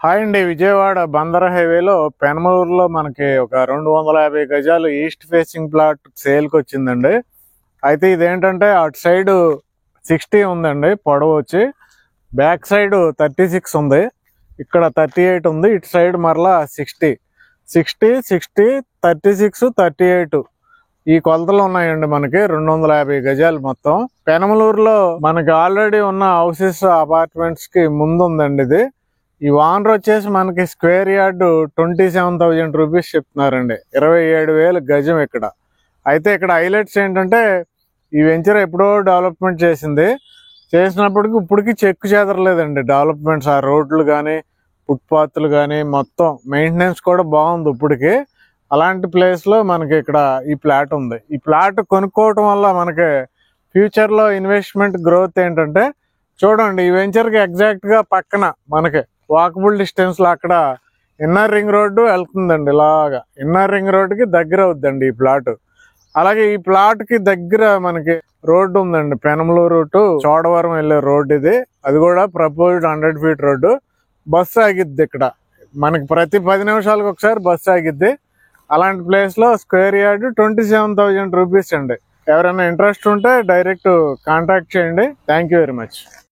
Hi అండి, విజయవాడ బందర్ హైవేలో పెనమలూరులో మనకి ఒక 250 గజాలు ఈస్ట్ ఫేసింగ్ ప్లాట్ సేల్కి వచ్చిందండి. అయితే ఇదేంటంటే అటు సైడ్ 60 ఉందండి పొడవు వచ్చి, బ్యాక్ సైడ్ 36 ఉంది, ఇక్కడ 38 ఉంది, ఇటు సైడ్ మరలా 60 36 38 ఈ కొలతలు ఉన్నాయండి. మనకి 250 గజాలు మొత్తం పెనమలూరులో మనకి ఆల్రెడీ ఉన్న హౌసెస్ అపార్ట్మెంట్స్ కి ముందు ఉందండి ఇది. ఈ ఓనర్ వచ్చేసి మనకి స్క్వేర్ యార్డ్ 27,000 రూపీస్ చెప్తున్నారండి, 27,000 గజం ఇక్కడ. అయితే ఇక్కడ హైలైట్స్ ఏంటంటే ఈ వెంచర్ ఎప్పుడో డెవలప్మెంట్ చేసినప్పటికి ఇప్పటికి చెక్కు చెదరలేదండి డెవలప్మెంట్స్. ఆ రోడ్లు కానీ ఫుట్పాత్లు కానీ మొత్తం మెయింటెనెన్స్ కూడా బాగుంది ఇప్పటికి. అలాంటి ప్లేస్లో మనకి ఇక్కడ ఈ ప్లాట్ ఉంది. ఈ ప్లాట్ కొనుక్కోవటం వల్ల మనకి ఫ్యూచర్లో ఇన్వెస్ట్మెంట్ గ్రోత్ ఏంటంటే, చూడండి ఈ వెంచర్కి ఎగ్జాక్ట్గా పక్కన మనకి వాకబుల్ డిస్టెన్స్లో అక్కడ ఇన్నర్ రింగ్ రోడ్డు వెళ్తుందండి. ఇలాగా ఇన్నర్ రింగ్ రోడ్డుకి దగ్గర అవుద్దండి ఈ ప్లాట్. అలాగే ఈ ప్లాట్కి దగ్గర మనకి రోడ్డు ఉందండి, పెనమలూరు టు చోడవరం వెళ్ళే రోడ్డు ఇది. అది కూడా ప్రపోజ్డ్ 100 ఫీట్ రోడ్డు. బస్సు ఆగిద్ది ఇక్కడ మనకి, ప్రతి 10 నిమిషాలకు ఒకసారి బస్సు ఆగిద్ది. అలాంటి ప్లేస్లో స్క్వేర్ యార్డ్ 27,000 రూపీస్ అండి. ఎవరైనా ఇంట్రెస్ట్ ఉంటే డైరెక్ట్ కాంటాక్ట్ చేయండి. Thank you very much.